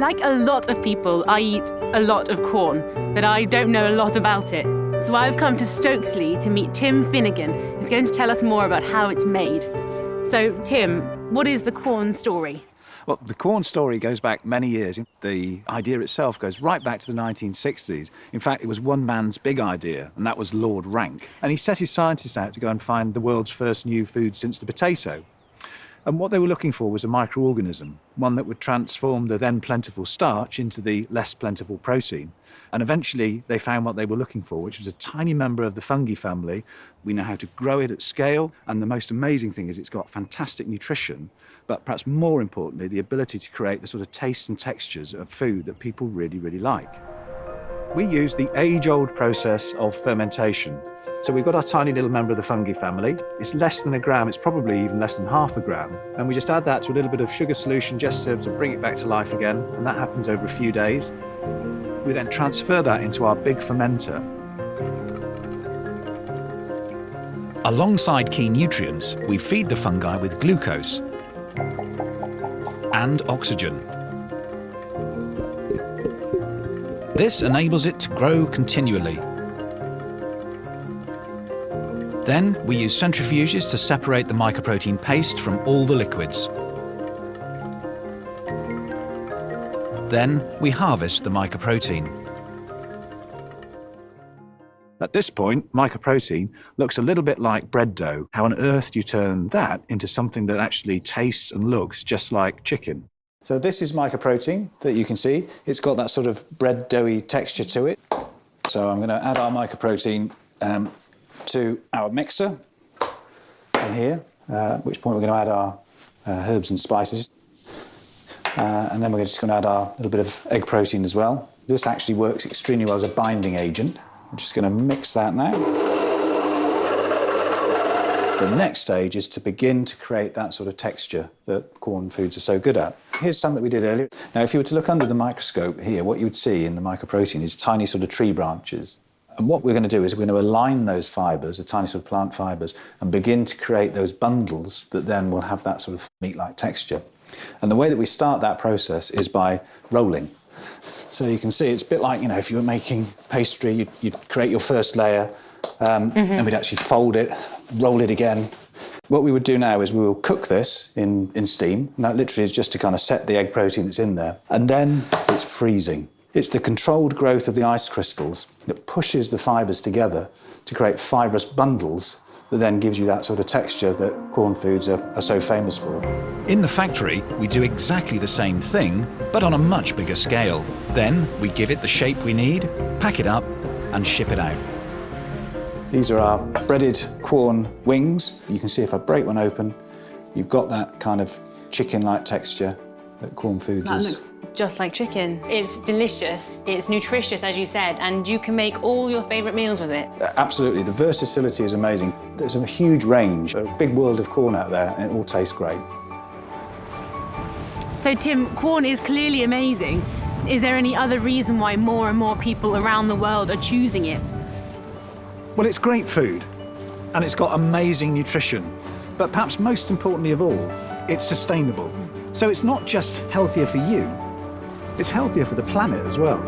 Like a lot of people, I eat a lot of corn, but I don't know a lot about it. So I've come to Stokesley to meet Tim Finnegan, who's going to tell us more about how it's made. So, Tim, what is the Quorn story? Well, the Quorn story goes back many years. The idea itself goes right back to the 1960s. In fact, it was one man's big idea, and that was Lord Rank. And he set his scientists out to go and find the world's first new food since the potato. And what they were looking for was a microorganism, one that would transform the then plentiful starch into the less plentiful protein. And eventually they found what they were looking for, which was a tiny member of the fungi family. We know how to grow it at scale, and the most amazing thing is it's got fantastic nutrition, but perhaps more importantly, the ability to create the sort of tastes and textures of food that people really, really like. We use the age-old process of fermentation. So we've got our tiny little member of the fungi family. It's less than a gram, it's probably even less than half a gram. And we just add that to a little bit of sugar solution just to bring it back to life again, and that happens over a few days. We then transfer that into our big fermenter. Alongside key nutrients, we feed the fungi with glucose and oxygen. This enables it to grow continually. Then we use centrifuges to separate the mycoprotein paste from all the liquids. Then we harvest the mycoprotein. At this point, mycoprotein looks a little bit like bread dough. How on earth do you turn that into something that actually tastes and looks just like chicken? So this is mycoprotein that you can see. It's got that sort of bread doughy texture to it. So I'm going to add our mycoprotein to our mixer in here, at which point we're going to add our herbs and spices. And then we're just going to add our little bit of egg protein as well. This actually works extremely well as a binding agent. I'm just going to mix that now. The next stage is to begin to create that sort of texture that Quorn foods are so good at. Here's some that we did earlier. Now, if you were to look under the microscope here, what you would see in the mycoprotein is tiny sort of tree branches. And what we're going to do is we're going to align those fibres, the tiny sort of plant fibres, and begin to create those bundles that then will have that sort of meat-like texture. And the way that we start that process is by rolling. So you can see it's a bit like, you know, if you were making pastry, you'd create your first layer, and we'd actually fold it, roll it again. What we would do now is we will cook this in steam, and that literally is just to kind of set the egg protein that's in there. And then it's freezing. It's the controlled growth of the ice crystals that pushes the fibres together to create fibrous bundles that then gives you that sort of texture that Quorn foods are so famous for. In the factory, we do exactly the same thing, but on a much bigger scale. Then we give it the shape we need, pack it up, and ship it out. These are our breaded Quorn wings. You can see if I break one open, you've got that kind of chicken-like texture that Quorn foods is. That looks just like chicken. It's delicious, it's nutritious, as you said, and you can make all your favourite meals with it. Absolutely, the versatility is amazing. There's a huge range, a big world of Quorn out there, and it all tastes great. So Tim, Quorn is clearly amazing. Is there any other reason why more and more people around the world are choosing it? Well, it's great food, and it's got amazing nutrition. But perhaps most importantly of all, it's sustainable. So it's not just healthier for you, it's healthier for the planet as well.